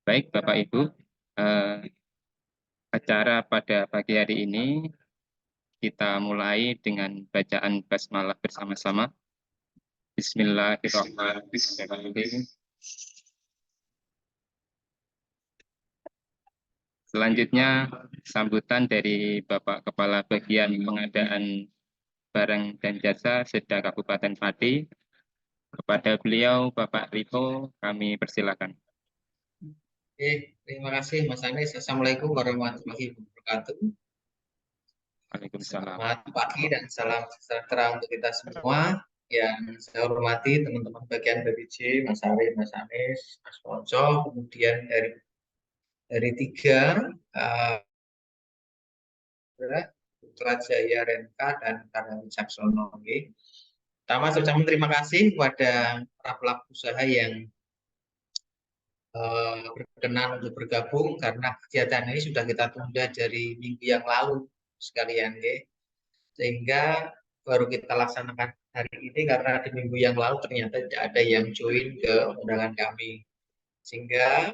Baik, Bapak Ibu, eh, acara pada pagi hari ini kita mulai dengan bacaan basmalah bersama-sama. Bismillahirrahmanirrahim. Selanjutnya, sambutan dari Bapak Kepala Bagian Pengadaan Barang dan Jasa Seda Kabupaten Pati. Kepada beliau, Bapak Rito, kami persilakan. Oke, terima kasih Mas Anies. Assalamualaikum warahmatullahi wabarakatuh. Waalaikumsalam. Selamat pagi dan salam sejahtera untuk kita semua. Yang saya hormati teman-teman bagian BPJ, Mas Arif, Mas Anies, Mas Ponco, kemudian dari tiga Putra Jaya Renka dan Karna Wicaksono. Pertama, saya ucapkan terima kasih kepada para pelaku usaha yang berkenan untuk bergabung karena kegiatan ini sudah kita tunda dari minggu yang lalu sekalian, sehingga baru kita laksanakan hari ini karena di minggu yang lalu ternyata tidak ada yang join ke undangan kami, sehingga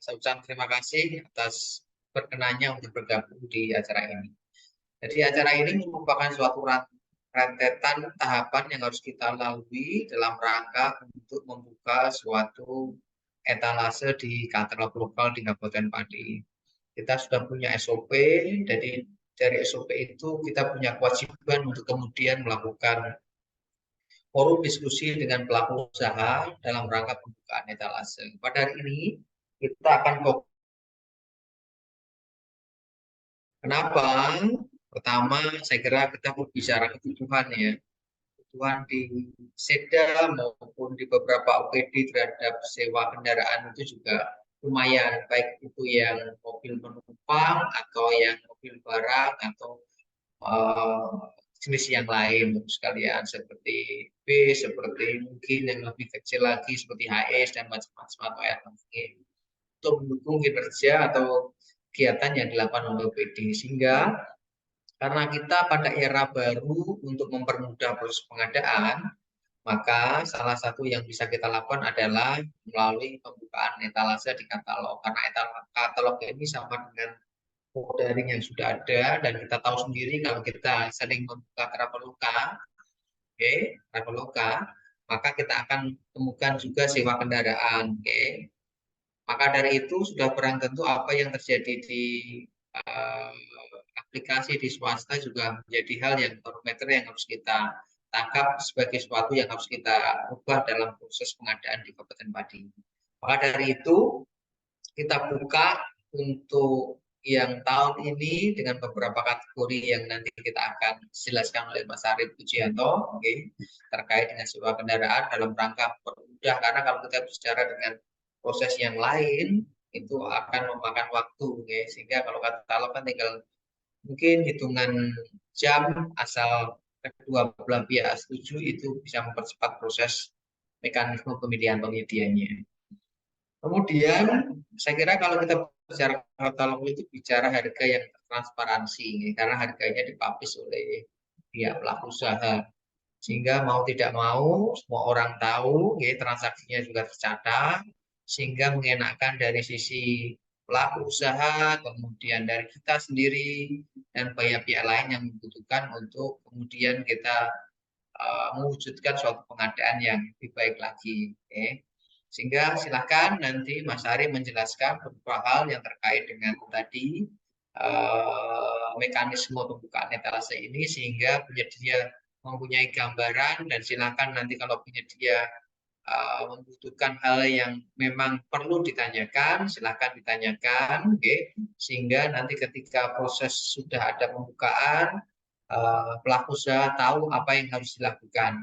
saya ucapkan terima kasih atas berkenannya untuk bergabung di acara ini. Jadi acara ini merupakan suatu rentetan tahapan yang harus kita lalui dalam rangka untuk membuka suatu etalase di katalog lokal di Kabupaten Pati. Kita sudah punya SOP, jadi dari SOP itu kita punya kewajiban untuk kemudian melakukan forum diskusi dengan pelaku usaha dalam rangka pembukaan etalase. Pada hari ini kita akan fokus. Kenapa? Pertama, saya kira kita berbicara kebutuhan ya. Kebutuhan di Seda maupun di beberapa OPD terhadap sewa kendaraan itu juga lumayan, baik itu yang mobil penumpang atau yang mobil barang atau jenis yang lain sekalian, seperti bis, seperti mungkin yang lebih kecil lagi seperti HS dan macam-macam atau RMG untuk mendukung kinerja atau kegiatan yang dilakukan oleh OPD, sehingga karena kita pada era baru untuk mempermudah proses pengadaan, maka salah satu yang bisa kita lakukan adalah melalui pembukaan etalase di katalog. Karena katalog ini sama dengan daring yang sudah ada, dan kita tahu sendiri kalau kita sering membuka Traveloka, Traveloka, maka kita akan temukan juga sewa kendaraan, Maka dari itu sudah barang tentu apa yang terjadi di uh, aplikasi di swasta juga menjadi hal yang barometer yang harus kita tangkap sebagai sesuatu yang harus kita ubah dalam proses pengadaan di Kabupaten Pati. Maka dari itu kita buka untuk yang tahun ini dengan beberapa kategori yang nanti kita akan jelaskan oleh Mas Arif Pujianto, terkait dengan sewa kendaraan dalam rangka mempermudah, karena kalau kita bicara dengan proses yang lain itu akan memakan waktu, sehingga kalau katalog kan tinggal mungkin hitungan jam, asal kedua belah pihak setuju, itu bisa mempercepat proses mekanisme pemilihan penyedianya. Kemudian saya kira kalau kita bicara katalog itu bicara harga yang transparansi, karena harganya dipublish oleh pihak pelaku usaha, sehingga mau tidak mau semua orang tahu, transaksinya juga tercatat, sehingga mengenakan dari sisi pelaku usaha, kemudian dari kita sendiri dan pihak-pihak lain yang membutuhkan untuk kemudian kita mewujudkan suatu pengadaan yang lebih baik lagi. Sehingga silakan nanti Mas Ari menjelaskan beberapa hal yang terkait dengan tadi mekanisme pembukaan etalase ini, sehingga penyedia mempunyai gambaran, dan silakan nanti kalau penyedia membutuhkan hal yang memang perlu ditanyakan, silakan ditanyakan, sehingga nanti ketika proses sudah ada pembukaan, pelaku usaha tahu apa yang harus dilakukan.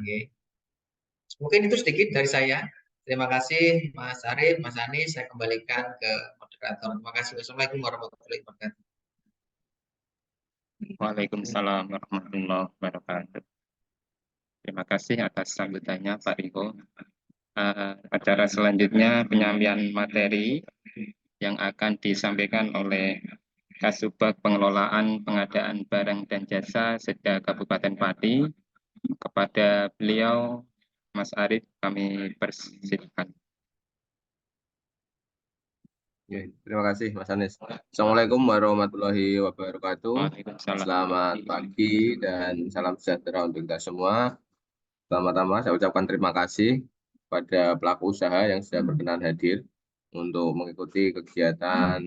Mungkin itu sedikit dari saya. Terima kasih Mas Arif, Mas Anies. Saya kembalikan ke moderator. Terima kasih. Wassalamualaikum warahmatullahi wabarakatuh. Waalaikumsalam warahmatullahi wabarakatuh. Terima kasih atas sambutannya Pak Riko. Acara selanjutnya penyampaian materi yang akan disampaikan oleh Kasubag Pengelolaan Pengadaan Barang dan Jasa Seda Kabupaten Pati. Kepada beliau, Mas Arif, kami persilakan. Oke, terima kasih Mas Anies. Assalamualaikum warahmatullahi wabarakatuh. Waalaikumsalam. Selamat pagi dan salam sejahtera untuk kita semua. Pertama-tama saya ucapkan terima kasih pada pelaku usaha yang sudah berkenan hadir untuk mengikuti kegiatan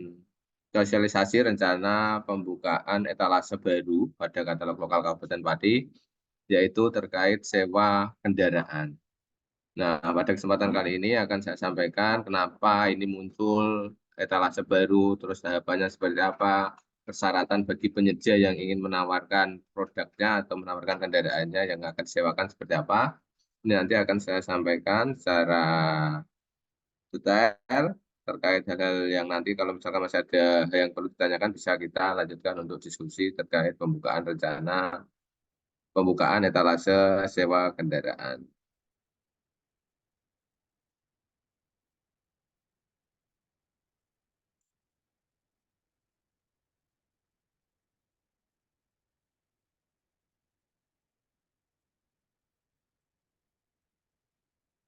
sosialisasi rencana pembukaan etalase baru pada katalog lokal Kabupaten Pati, yaitu terkait sewa kendaraan. Nah, pada kesempatan kali ini akan saya sampaikan kenapa ini muncul etalase baru, terus tahapannya seperti apa, persyaratan bagi penyedia yang ingin menawarkan produknya atau menawarkan kendaraannya yang akan disewakan seperti apa. Ini nanti akan saya sampaikan secara detail terkait hal-hal yang nanti kalau misalkan masih ada hal yang perlu ditanyakan bisa kita lanjutkan untuk diskusi terkait pembukaan rencana pembukaan etalase sewa kendaraan.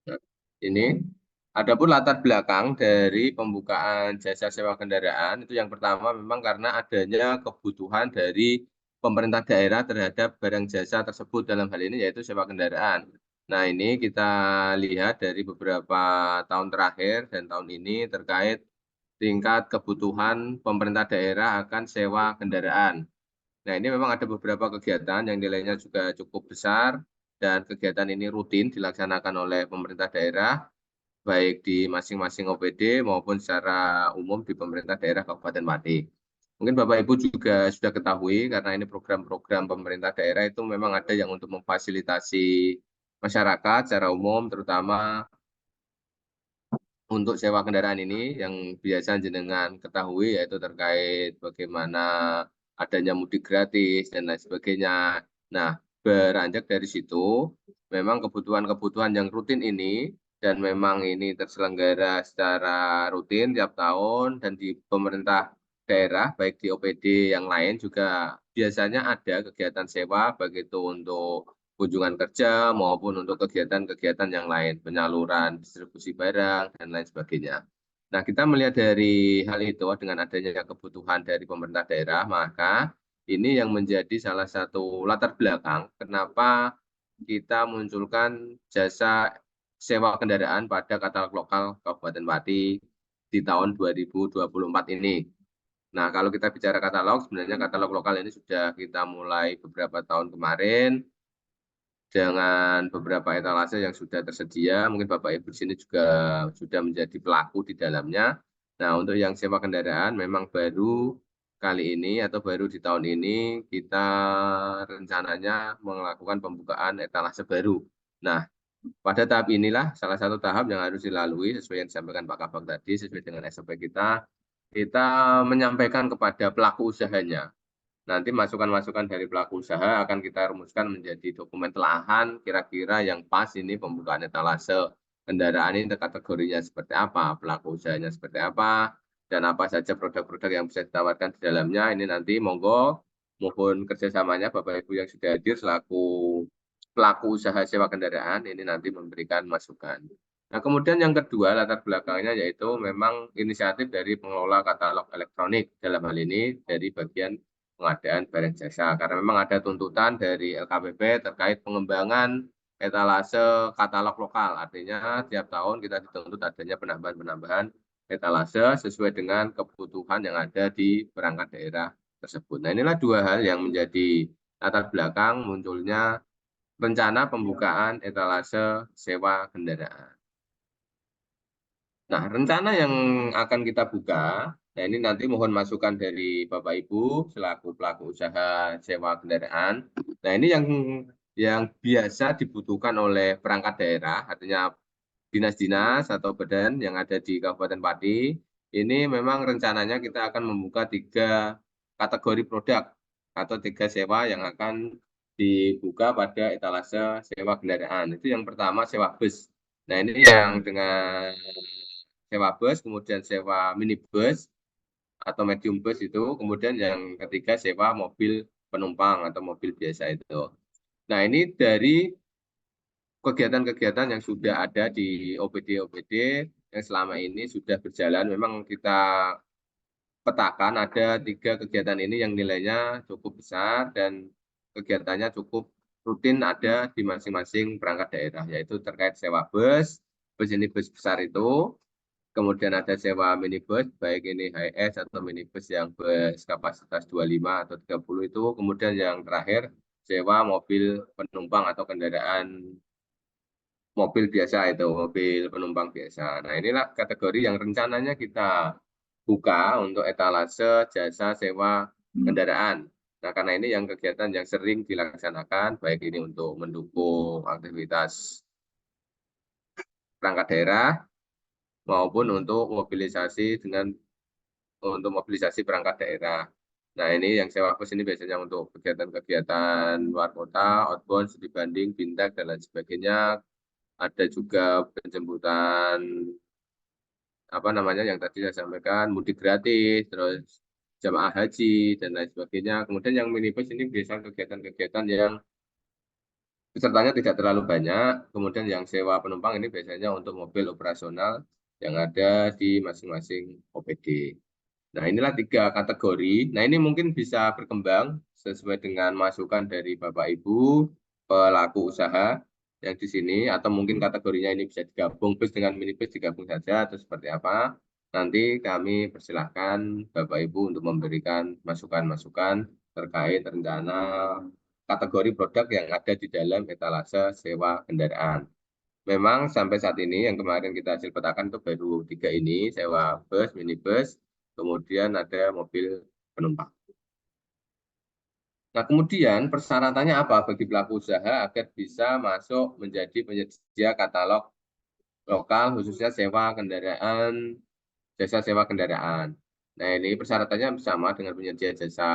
Nah, ini adapun latar belakang dari pembukaan jasa sewa kendaraan itu yang pertama memang karena adanya kebutuhan dari pemerintah daerah terhadap barang jasa tersebut dalam hal ini yaitu sewa kendaraan. Nah, ini kita lihat dari beberapa tahun terakhir dan tahun ini terkait tingkat kebutuhan pemerintah daerah akan sewa kendaraan. Nah, ini memang ada beberapa kegiatan yang nilainya juga cukup besar dan kegiatan ini rutin dilaksanakan oleh pemerintah daerah, baik di masing-masing OPD maupun secara umum di pemerintah daerah Kabupaten Pati. Mungkin Bapak Ibu juga sudah ketahui karena ini program-program pemerintah daerah itu memang ada yang untuk memfasilitasi masyarakat secara umum, terutama untuk sewa kendaraan ini yang biasa jenengan ketahui yaitu terkait bagaimana adanya mudik gratis dan lain sebagainya. Nah, beranjak dari situ, memang kebutuhan-kebutuhan yang rutin ini dan memang ini terselenggara secara rutin tiap tahun dan di pemerintah daerah, baik di OPD yang lain juga biasanya ada kegiatan sewa, baik itu untuk kunjungan kerja maupun untuk kegiatan-kegiatan yang lain, penyaluran, distribusi barang, dan lain sebagainya. Nah, kita melihat dari hal itu dengan adanya kebutuhan dari pemerintah daerah, maka ini yang menjadi salah satu latar belakang kenapa kita munculkan jasa sewa kendaraan pada katalog lokal Kabupaten Pati di tahun 2024 ini. Nah, kalau kita bicara katalog, sebenarnya katalog lokal ini sudah kita mulai beberapa tahun kemarin, dengan beberapa etalase yang sudah tersedia. Mungkin Bapak Ibu di sini juga sudah menjadi pelaku di dalamnya. Nah, untuk yang sewa kendaraan memang baru kali ini atau baru di tahun ini kita rencananya melakukan pembukaan etalase baru. Nah, pada tahap inilah salah satu tahap yang harus dilalui sesuai yang disampaikan Pak Kabak tadi, sesuai dengan SOP kita menyampaikan kepada pelaku usahanya. Nanti masukan-masukan dari pelaku usaha akan kita rumuskan menjadi dokumen telahan kira-kira yang pas ini pembukaan etalase kendaraan ini kategorinya seperti apa, pelaku usahanya seperti apa, dan apa saja produk-produk yang bisa ditawarkan di dalamnya. Ini nanti monggo mohon kerjasamanya Bapak Ibu yang sudah hadir selaku pelaku usaha sewa kendaraan ini nanti memberikan masukan. Nah, kemudian yang kedua latar belakangnya yaitu memang inisiatif dari pengelola katalog elektronik dalam hal ini dari bagian pengadaan barang jasa karena memang ada tuntutan dari LKPP terkait pengembangan etalase katalog lokal. Artinya tiap tahun kita dituntut adanya penambahan-penambahan etalase sesuai dengan kebutuhan yang ada di perangkat daerah tersebut. Nah, inilah dua hal yang menjadi latar belakang munculnya rencana pembukaan etalase sewa kendaraan. Nah, rencana yang akan kita buka, nah ini nanti mohon masukan dari Bapak Ibu selaku pelaku usaha sewa kendaraan. Nah, ini yang biasa dibutuhkan oleh perangkat daerah, artinya dinas-dinas atau badan yang ada di Kabupaten Pati. Ini memang rencananya kita akan membuka 3 kategori produk atau 3 sewa yang akan dibuka pada etalase sewa kendaraan. Itu yang pertama sewa bus. Nah, ini yang dengan sewa bus, kemudian sewa minibus atau medium bus itu, kemudian yang ketiga sewa mobil penumpang atau mobil biasa itu. Nah, ini dari kegiatan-kegiatan yang sudah ada di OPD-OPD yang selama ini sudah berjalan. Memang kita petakan ada 3 kegiatan ini yang nilainya cukup besar dan kegiatannya cukup rutin ada di masing-masing perangkat daerah, yaitu terkait sewa bus, bus ini bus besar itu, kemudian ada sewa minibus, baik ini HS atau minibus yang bus kapasitas 25 atau 30 itu, kemudian yang terakhir sewa mobil penumpang atau kendaraan mobil biasa itu, mobil penumpang biasa. Nah, inilah kategori yang rencananya kita buka untuk etalase jasa sewa kendaraan. Nah, karena ini yang kegiatan yang sering dilaksanakan, baik ini untuk mendukung aktivitas perangkat daerah maupun untuk mobilisasi perangkat daerah. Nah, ini yang sewa bus ini biasanya untuk kegiatan-kegiatan luar kota, outbound, studi banding, bintek, dan lain sebagainya. Ada juga penjemputan apa namanya yang tadi saya sampaikan, mudik gratis, terus jamaah haji dan lain sebagainya. Kemudian yang minibus ini biasanya kegiatan-kegiatan yang pesertanya tidak terlalu banyak. Kemudian yang sewa penumpang ini biasanya untuk mobil operasional yang ada di masing-masing OPD. Nah, inilah 3 kategori. Nah, ini mungkin bisa berkembang sesuai dengan masukan dari Bapak Ibu pelaku usaha yang di sini, atau mungkin kategorinya ini bisa digabung bus dengan minibus digabung saja atau seperti apa. Nanti kami persilahkan Bapak Ibu untuk memberikan masukan-masukan terkait rencana kategori produk yang ada di dalam etalase sewa kendaraan. Memang sampai saat ini yang kemarin kita hasil petakan itu baru 3 ini, sewa bus, minibus, kemudian ada mobil penumpang. Nah, kemudian persyaratannya apa bagi pelaku usaha agar bisa masuk menjadi penyedia katalog lokal khususnya sewa kendaraan, jasa sewa kendaraan. Nah, ini persyaratannya sama dengan penyedia jasa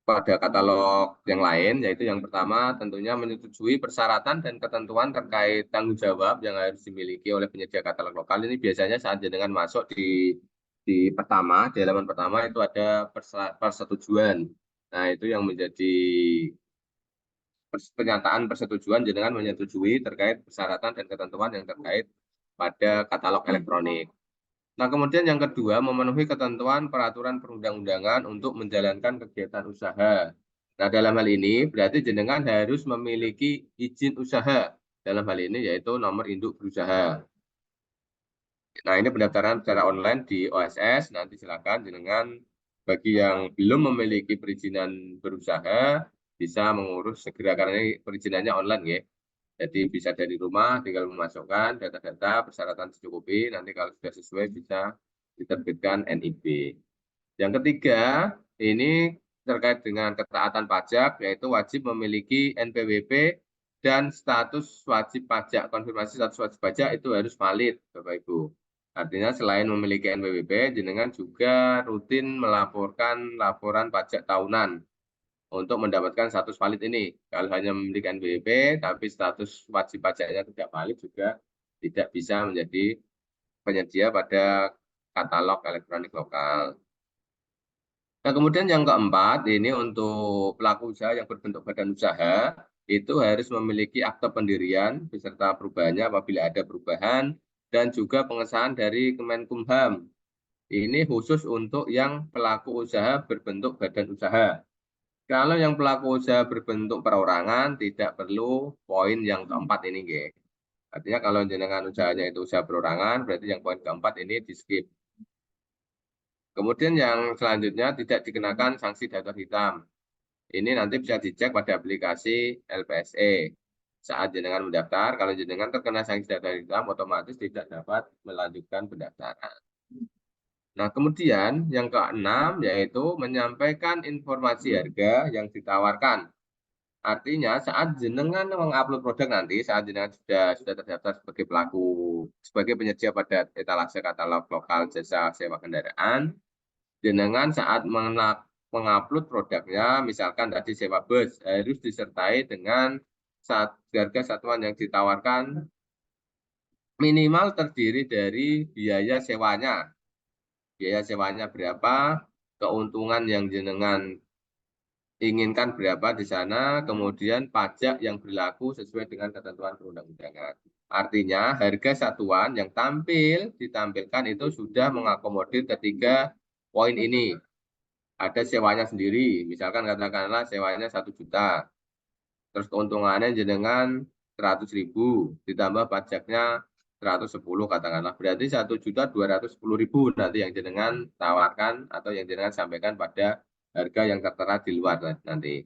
pada katalog yang lain, yaitu yang pertama tentunya menyetujui persyaratan dan ketentuan terkait tanggung jawab yang harus dimiliki oleh penyedia katalog lokal. Ini biasanya saat jenengan masuk di halaman pertama itu ada persetujuan. Nah, itu yang menjadi pernyataan persetujuan jenengan menyetujui terkait persyaratan dan ketentuan yang terkait pada katalog elektronik. Nah, kemudian yang kedua, memenuhi ketentuan peraturan perundang-undangan untuk menjalankan kegiatan usaha. Nah, dalam hal ini berarti jenengan harus memiliki izin usaha. Dalam hal ini yaitu nomor induk berusaha. Nah, ini pendaftaran secara online di OSS. Nanti silakan jenengan bagi yang belum memiliki perizinan berusaha bisa mengurus segera karena ini perizinannya online ya. Jadi bisa dari rumah tinggal memasukkan data-data persyaratan tercukupi, nanti kalau sudah sesuai bisa diterbitkan NIB. Yang ketiga, ini terkait dengan ketaatan pajak, yaitu wajib memiliki NPWP dan status wajib pajak. Konfirmasi status wajib pajak itu harus valid, Bapak Ibu. Artinya selain memiliki NPWP, jenengan juga rutin melaporkan laporan pajak tahunan untuk mendapatkan status valid ini. Kalau hanya memiliki NPWP, tapi status wajib pajaknya tidak valid juga tidak bisa menjadi penyedia pada katalog elektronik lokal. Nah, kemudian yang keempat, ini untuk pelaku usaha yang berbentuk badan usaha, itu harus memiliki akte pendirian beserta perubahannya apabila ada perubahan, dan juga pengesahan dari Kemenkumham. Ini khusus untuk yang pelaku usaha berbentuk badan usaha. Kalau yang pelaku usaha berbentuk perorangan, tidak perlu poin yang keempat ini, G. Artinya kalau jenengan usahanya itu usaha perorangan, berarti yang poin keempat ini di skip. Kemudian yang selanjutnya tidak dikenakan sanksi daftar hitam. Ini nanti bisa dicek pada aplikasi LPSE. Saat jenengan mendaftar, kalau jenengan terkena sanksi daftar hitam, otomatis tidak dapat melanjutkan pendaftaran. Nah, kemudian yang keenam yaitu menyampaikan informasi harga yang ditawarkan. Artinya saat jenengan mengupload produk nanti, saat jenengan sudah terdaftar sebagai penyedia pada etalase katalog lokal jasa sewa kendaraan, jenengan saat mengupload produknya, misalkan tadi sewa bus, harus disertai dengan harga satuan yang ditawarkan minimal terdiri dari biaya sewanya. Biaya sewanya berapa, keuntungan yang jenengan inginkan berapa di sana, kemudian pajak yang berlaku sesuai dengan ketentuan perundang-undangan. Artinya harga satuan yang ditampilkan itu sudah mengakomodir ketiga poin ini. Ada sewanya sendiri, misalkan katakanlah sewanya 1 juta, terus keuntungannya jenengan 100.000, ditambah pajaknya 110 katakanlah, berarti 1.210.000 nanti yang jenengan tawarkan atau yang jenengan sampaikan pada harga yang tertera di luar nanti.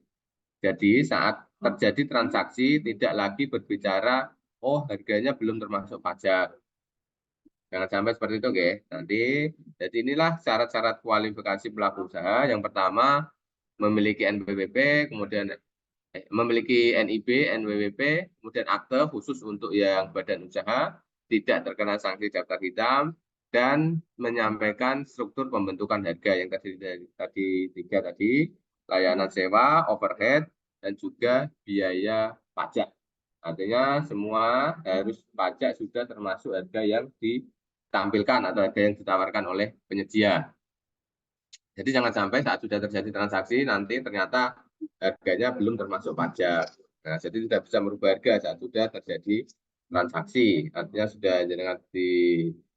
Jadi saat terjadi transaksi tidak lagi berbicara, oh harganya belum termasuk pajak. Jangan sampai seperti itu, oke. Nanti, jadi inilah syarat-syarat kualifikasi pelaku usaha. Yang pertama, memiliki NPWP, kemudian memiliki NIB, NWWP, kemudian akte khusus untuk yang badan usaha, tidak terkena sanksi daftar hitam, dan menyampaikan struktur pembentukan harga yang tadi tiga tadi, layanan sewa, overhead, dan juga biaya pajak. Artinya semua harus pajak sudah termasuk harga yang ditampilkan atau harga yang ditawarkan oleh penyedia. Jadi jangan sampai saat sudah terjadi transaksi nanti ternyata harganya belum termasuk pajak. Nah, jadi tidak bisa merubah harga saat sudah terjadi transaksi. Artinya sudah jenengan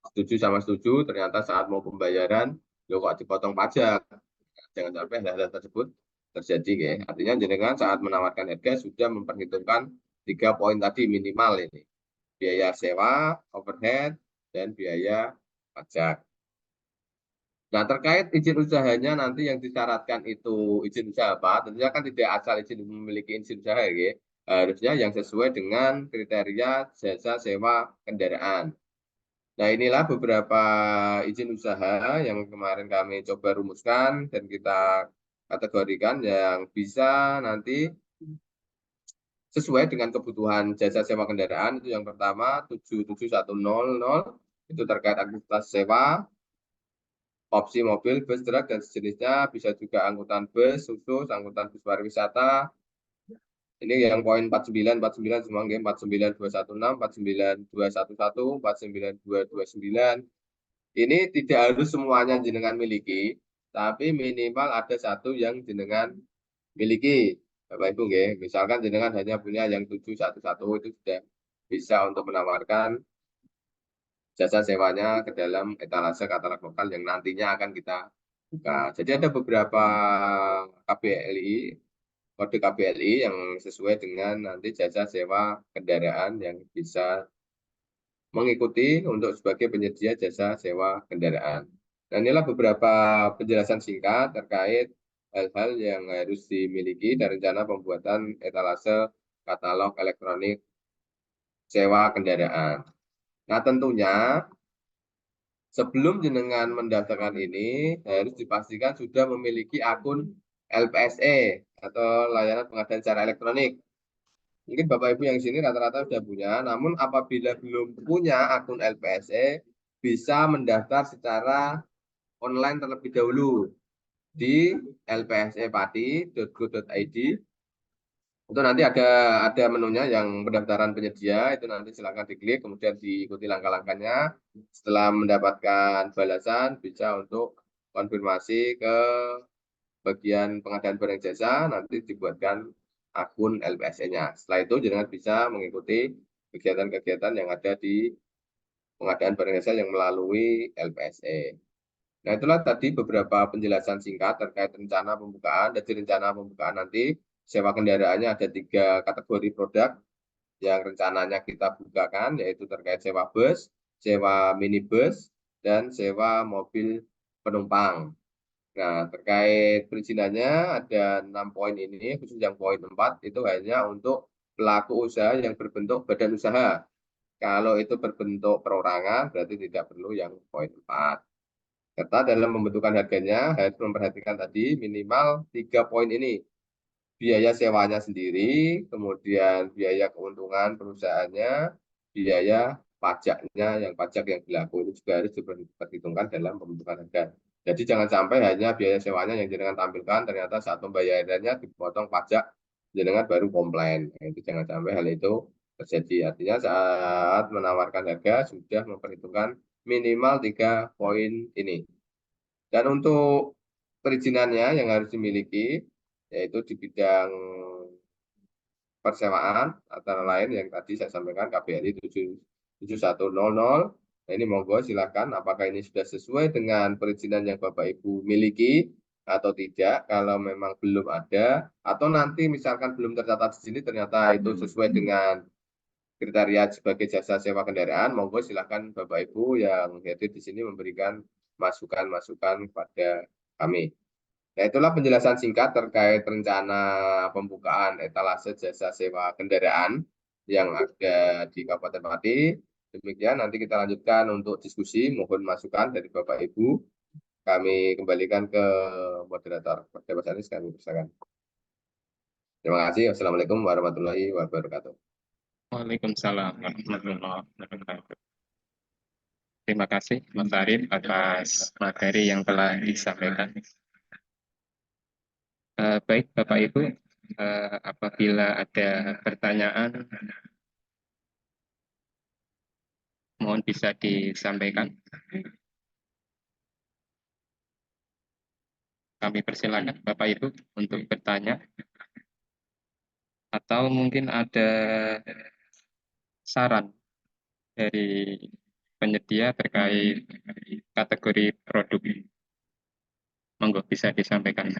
setuju sama setuju, ternyata saat mau pembayaran, lo kok dipotong pajak. Jangan sampai hal-hal tersebut terjadi. Ya. Artinya jenengan saat menawarkan harga sudah memperhitungkan 3 poin tadi minimal ini. Biaya sewa, overhead, dan biaya pajak. Nah, terkait izin usahanya nanti yang disyaratkan itu izin usaha apa? Tentunya kan tidak asal izin memiliki izin usaha ya. Harusnya yang sesuai dengan kriteria jasa sewa kendaraan. Nah, inilah beberapa izin usaha yang kemarin kami coba rumuskan dan kita kategorikan yang bisa nanti sesuai dengan kebutuhan jasa sewa kendaraan. Itu yang pertama 77100 itu terkait aktivitas sewa, opsi mobil, bus, truk, dan sejenisnya, bisa juga angkutan bus, khusus, angkutan bus pariwisata. Ini yang poin 49 semua, 49216, 49211, 49229. Ini tidak harus semuanya jenengan miliki, tapi minimal ada satu yang jenengan miliki. Bapak Ibu, misalkan jenengan hanya punya yang 711 itu sudah bisa untuk menawarkan jasa sewanya ke dalam etalase katalog lokal yang nantinya akan kita buka. Jadi ada beberapa KBLI, kode KBLI yang sesuai dengan nanti jasa sewa kendaraan yang bisa mengikuti untuk sebagai penyedia jasa sewa kendaraan. Dan inilah beberapa penjelasan singkat terkait hal-hal yang harus dimiliki dan rencana pembuatan etalase katalog elektronik sewa kendaraan. Nah, tentunya sebelum jenengan mendaftarkan ini harus dipastikan sudah memiliki akun LPSE atau layanan pengadaan secara elektronik. Mungkin Bapak Ibu yang sini rata-rata sudah punya, namun apabila belum punya akun LPSE bisa mendaftar secara online terlebih dahulu di lpsepati.go.id. Itu nanti ada menunya yang pendaftaran penyedia, itu nanti silakan diklik, kemudian diikuti langkah-langkahnya. Setelah mendapatkan balasan, bisa untuk konfirmasi ke bagian pengadaan barang jasa, nanti dibuatkan akun LPSE-nya. Setelah itu, jangan bisa mengikuti kegiatan-kegiatan yang ada di pengadaan barang jasa yang melalui LPSE. Nah, itulah tadi beberapa penjelasan singkat terkait rencana pembukaan. Dari rencana pembukaan nanti, sewa kendaraannya ada 3 kategori produk yang rencananya kita bukakan, yaitu terkait sewa bus, sewa minibus, dan sewa mobil penumpang. Nah, terkait perizinannya ada 6 poin ini, khusus yang poin 4 itu hanya untuk pelaku usaha yang berbentuk badan usaha. Kalau itu berbentuk perorangan, berarti tidak perlu yang poin 4. Serta dalam pembentukan harganya harus memperhatikan tadi minimal 3 poin ini. Biaya sewanya sendiri, kemudian biaya keuntungan perusahaannya, biaya pajaknya, yang pajak yang berlaku ini juga harus diperhitungkan dalam pembentukan harga. Jadi jangan sampai hanya biaya sewanya yang jenengan tampilkan, ternyata saat pembayarannya dipotong pajak, jenengan baru komplain. Nah, itu jangan sampai hal itu terjadi. Artinya saat menawarkan harga sudah memperhitungkan minimal 3 poin ini. Dan untuk perizinannya yang harus dimiliki, yaitu di bidang persewaan, antara lain yang tadi saya sampaikan KBRI 7100. Nah, ini monggo silakan apakah ini sudah sesuai dengan perizinan yang Bapak Ibu miliki atau tidak. Kalau memang belum ada atau nanti misalkan belum tercatat di sini ternyata itu sesuai dengan kriteria sebagai jasa sewa kendaraan, monggo silakan Bapak Ibu yang hadir di sini memberikan masukan-masukan kepada kami. Nah, itulah penjelasan singkat terkait rencana pembukaan etalase jasa sewa kendaraan yang ada di Kabupaten Pati. Demikian, nanti kita lanjutkan untuk diskusi. Mohon masukan dari Bapak Ibu. Kami kembalikan ke moderator. Mas Anies, kami persilakan. Terima kasih. Wassalamualaikum warahmatullahi wabarakatuh. Waalaikumsalam warahmatullahi wabarakatuh. Terima kasih Mas Arif atas materi yang telah disampaikan. Baik Bapak Ibu, apabila ada pertanyaan, mohon bisa disampaikan. Kami persilakan Bapak Ibu untuk bertanya. Atau mungkin ada saran dari penyedia terkait kategori produk. Monggo bisa disampaikan.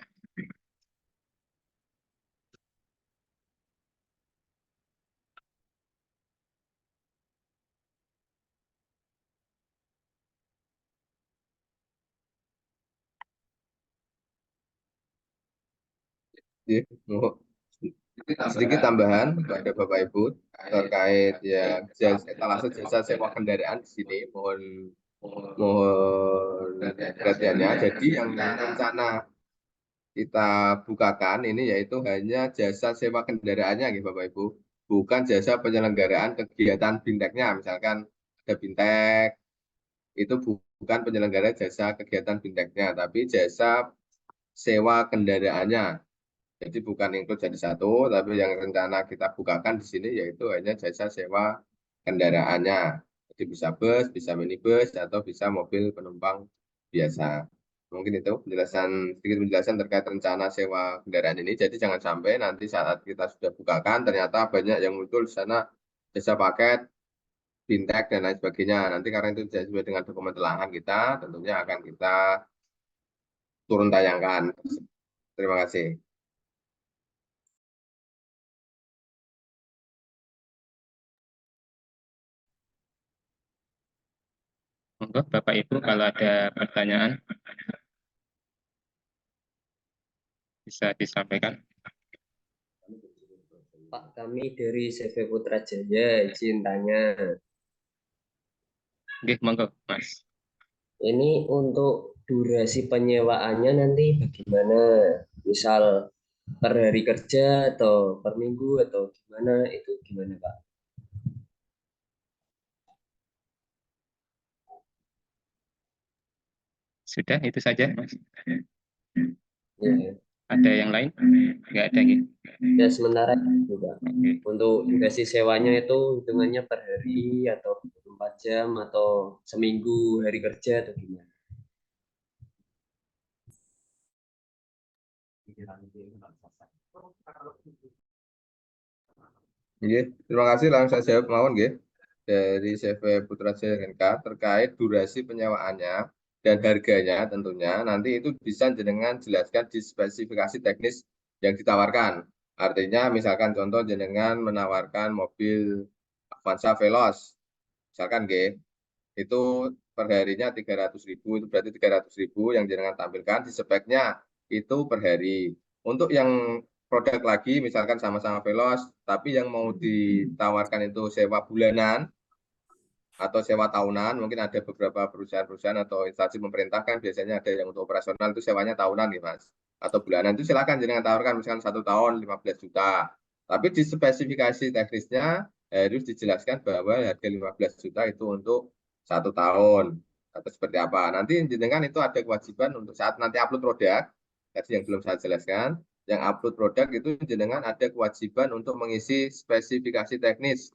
Ya, sedikit tambahan kepada Bapak Ibu terkait ya etalase jasa sewa kendaraan di sini. Mohon perhatiannya. Jadi yang rencana kita bukakan ini yaitu hanya jasa sewa kendaraannya gitu Bapak Ibu, bukan jasa penyelenggaraan kegiatan binteknya. Misalkan ada bintek, itu bukan penyelenggara jasa kegiatan binteknya, tapi jasa sewa kendaraannya. Jadi bukan include jadi satu, tapi yang rencana kita bukakan di sini yaitu hanya jasa sewa kendaraannya. Jadi bisa bus, bisa minibus, atau bisa mobil penumpang biasa. Mungkin itu sedikit penjelasan terkait rencana sewa kendaraan ini. Jadi jangan sampai nanti saat kita sudah bukakan, ternyata banyak yang muncul di sana jasa paket, fintech, dan lain sebagainya. Nanti karena itu tidak sesuai dengan dokumen telahan kita, tentunya akan kita turun tayangkan. Terima kasih. Monggo Bapak Ibu kalau ada pertanyaan bisa disampaikan. Pak, kami dari CV Putra Jaya izin tanya. Oke, monggo Mas. Ini untuk durasi penyewaannya nanti bagaimana? Misal per hari kerja atau per minggu atau gimana? Itu gimana Pak? Sudah itu saja Mas. Ya, Ada yang lain? Enggak ada gitu. ya sementara itu Pak. Oke. Untuk durasi sewanya itu hitungannya per hari atau 24 jam atau seminggu hari kerja atau gimana? Terima kasih. Langsung saya jawab mawon nggih. Dari CV Putra Jaya RNK terkait durasi penyewaannya dan harganya tentunya nanti itu bisa jenengan jelaskan di spesifikasi teknis yang ditawarkan. Artinya misalkan contoh jenengan menawarkan mobil Avanza Veloz, misalkan nggih, itu per harinya 300.000, itu berarti 300.000 yang jenengan tampilkan di speknya itu per hari. Untuk yang produk lagi misalkan sama-sama Veloz, tapi yang mau ditawarkan itu sewa bulanan atau sewa tahunan, mungkin ada beberapa perusahaan-perusahaan atau instansi pemerintah kan biasanya ada yang untuk operasional itu sewanya tahunan nih Mas, atau bulanan itu silakan jangan tawarkan misalkan 1 tahun 15 juta. Tapi di spesifikasi teknisnya harus dijelaskan bahwa harga 15 juta itu untuk 1 tahun atau seperti apa. Nanti jenengan itu ada kewajiban untuk saat nanti upload produk, tadi yang belum saya jelaskan, yang upload produk itu jenengan ada kewajiban untuk mengisi spesifikasi teknis.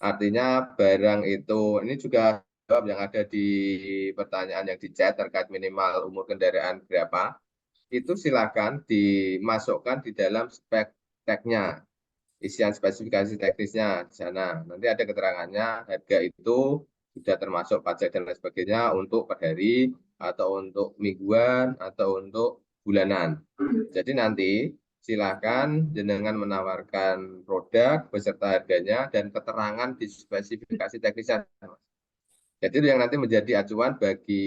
Artinya barang itu, ini juga jawab yang ada di pertanyaan yang di chat terkait minimal umur kendaraan berapa. itu silakan dimasukkan di dalam spek teknya, isian spesifikasi teknisnya di sana. Nanti ada keterangannya, harga itu sudah termasuk pajak dan lain sebagainya untuk per hari, atau untuk mingguan, atau untuk bulanan. Jadi nanti silakan jenengan menawarkan produk beserta harganya dan keterangan di spesifikasi teknisnya. Jadi itu yang nanti menjadi acuan bagi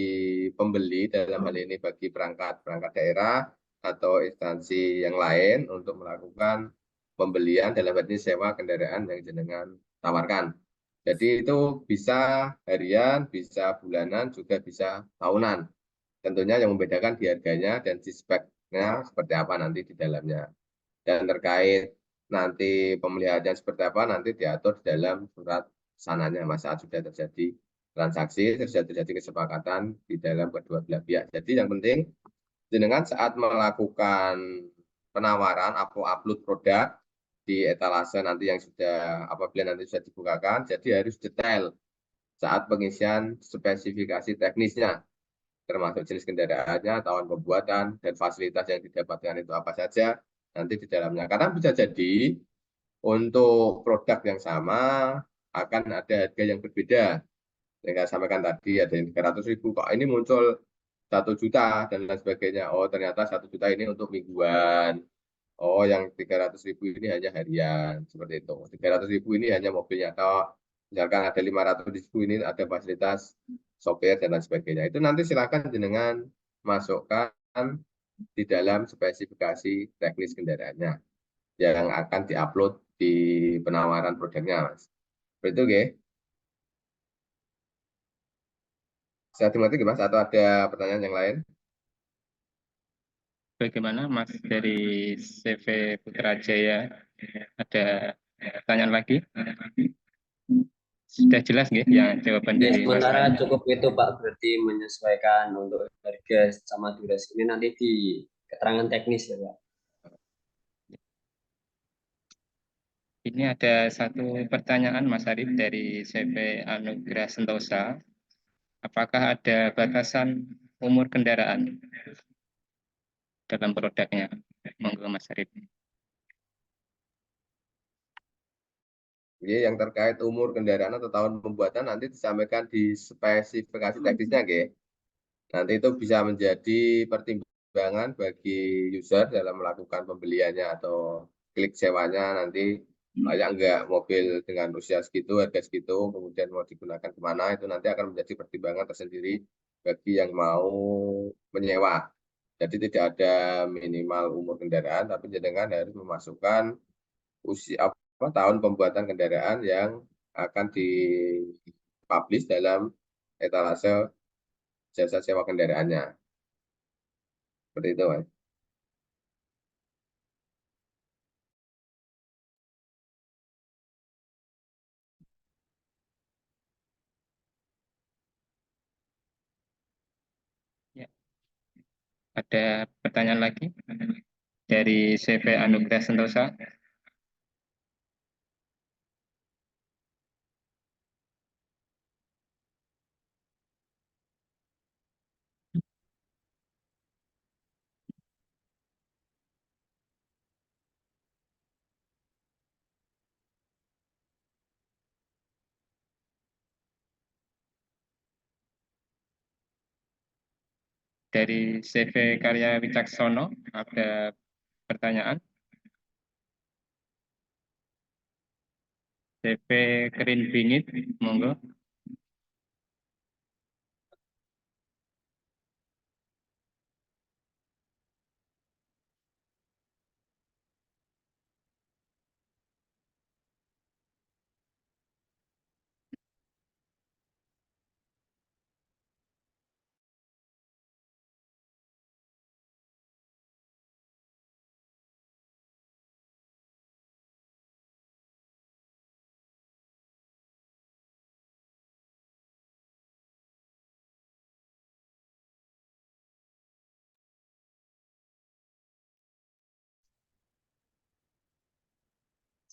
pembeli, dalam hal ini bagi perangkat daerah atau instansi yang lain untuk melakukan pembelian dalam hal ini sewa kendaraan yang jenengan tawarkan. Jadi itu bisa harian, bisa bulanan, juga bisa tahunan. Tentunya yang membedakan di harganya dan di speknya seperti apa nanti di dalamnya. Dan terkait nanti pemeliharaannya seperti apa nanti diatur di dalam surat sananya, saat sudah terjadi transaksi, sudah terjadi kesepakatan di dalam kedua belah pihak. Jadi yang penting jenengan saat melakukan penawaran atau upload produk di etalase nanti yang sudah, apabila nanti sudah dibukakan, jadi harus detail saat pengisian spesifikasi teknisnya, termasuk jenis kendaraannya, tahun pembuatan, dan fasilitas yang didapatkan itu apa saja nanti di dalamnya. Karena bisa jadi untuk produk yang sama akan ada harga yang berbeda. Yang saya sampaikan tadi ada yang 300.000, kok ini muncul 1 juta dan lain sebagainya. Oh ternyata 1 juta ini untuk mingguan. Oh yang 300.000 ini hanya harian, seperti itu. 300.000 ini hanya mobilnya. Atau misalkan ada 500.000 ini ada fasilitas sopir dan lain sebagainya. Itu nanti silakan jenengan masukkan di dalam spesifikasi teknis kendaraannya yang akan diupload di penawaran produknya, Mas. Betul, oke? Saya dimengerti, Mas, atau ada pertanyaan yang lain? Bagaimana Mas dari CV Putrajaya? Ada pertanyaan lagi? Sudah jelas nggih ya jawaban Ya, dari Mas sementara Ari? cukup itu Pak, berarti menyesuaikan untuk harga sama durasi ini nanti di keterangan teknis ya Pak. Ini ada satu pertanyaan Mas Arif dari CV Anugrah Sentosa. Apakah ada batasan umur kendaraan dalam produknya? Monggo Mas Arif. Jadi yang terkait umur kendaraan atau tahun pembuatan nanti disampaikan di spesifikasi teknisnya, oke? Nanti itu bisa menjadi pertimbangan bagi user dalam melakukan pembeliannya atau klik sewanya nanti layak enggak mobil dengan usia segitu, harga segitu, kemudian mau digunakan kemana, itu nanti akan menjadi pertimbangan tersendiri bagi yang mau menyewa. Jadi tidak ada minimal umur kendaraan, tapi jenengan harus memasukkan usia apa tahun pembuatan kendaraan yang akan dipublish dalam etalase jasa sewa kendaraannya. Seperti itu, Mas. Ya. Ada pertanyaan lagi dari CV Anugrah Sentosa? Dari CV Karya Wicaksono ada pertanyaan. CV Kerin Bingit, monggo.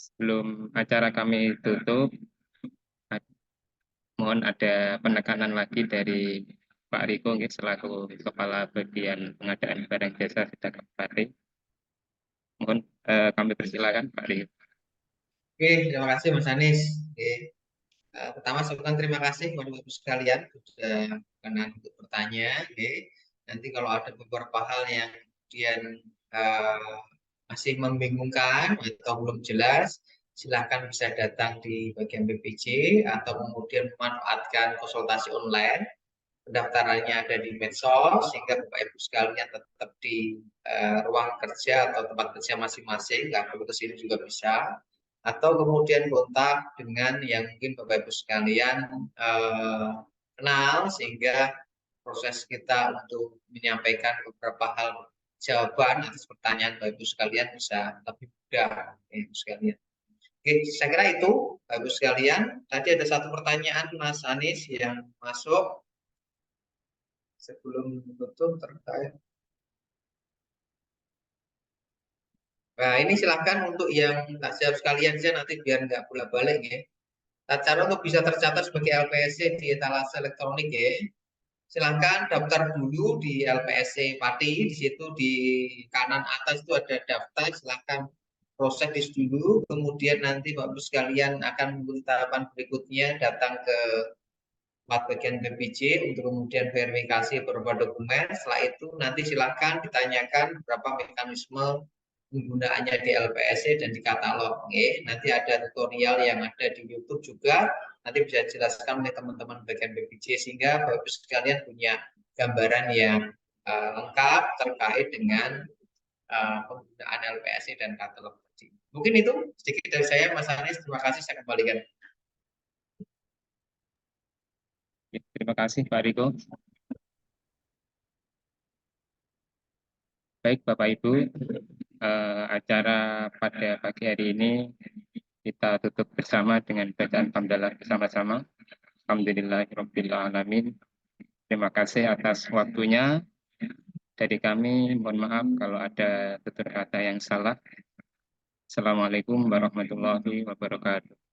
Sebelum acara kami tutup, mohon ada penekanan lagi dari Pak Riko nggih, selaku Kepala Bagian Pengadaan Barang Jasa Sedang Kabupaten. Mohon kami persilakan Pak Riko. Oke, terima kasih Mas Anies. Oke. Pertama saya ucapkan terima kasih kepada Bapak sekalian sudah berkenan untuk bertanya. Oke. Nanti kalau ada beberapa hal yang kemudian masih membingungkan atau belum jelas, silakan bisa datang di bagian BPJ atau kemudian memanfaatkan konsultasi online. Pendaftarannya ada di medsos sehingga Bapak Ibu sekalian tetap di ruang kerja atau tempat kerja masing-masing, nggak perlu ke sini juga bisa. Atau kemudian kontak dengan yang mungkin Bapak Ibu sekalian kenal sehingga proses kita untuk menyampaikan beberapa hal jawaban atas pertanyaan Bapak Ibu sekalian bisa lebih mudah, Ibu sekalian. Oke, saya kira itu Bapak Ibu sekalian. Tadi ada satu pertanyaan Mas Anies yang masuk sebelum tutup terkait. Nah, ini silahkan untuk yang tak jawab sekalian saja nanti biar nggak bolak-balik ya. Cara untuk bisa tercatat sebagai LPSC di etalase elektronik ya. Silahkan daftar dulu di LPSC Pati, di situ di kanan atas itu ada daftar, silahkan proses dulu, kemudian nanti Bapak-Ibu sekalian akan mengikuti tahapan berikutnya datang ke tempat bagian BPJ untuk kemudian verifikasi beberapa dokumen. Setelah itu nanti silahkan ditanyakan beberapa mekanisme penggunaannya di LPSC dan di katalog. Nanti ada tutorial yang ada di YouTube juga, nanti bisa dijelaskan oleh teman-teman bagian BPJ sehingga Bapak-Ibu sekalian punya gambaran yang lengkap terkait dengan penggunaan LPSC dan katalog. Mungkin itu sedikit dari saya, Mas Anies. Terima kasih, saya kembalikan. Terima kasih Pak Riko. Baik Bapak Ibu, acara pada pagi hari ini kita tutup bersama dengan bacaan hamdalah bersama-sama. Alhamdulillahirabbil alamin. Terima kasih atas waktunya. Dari kami mohon maaf kalau ada tutur kata yang salah. Assalamualaikum warahmatullahi wabarakatuh.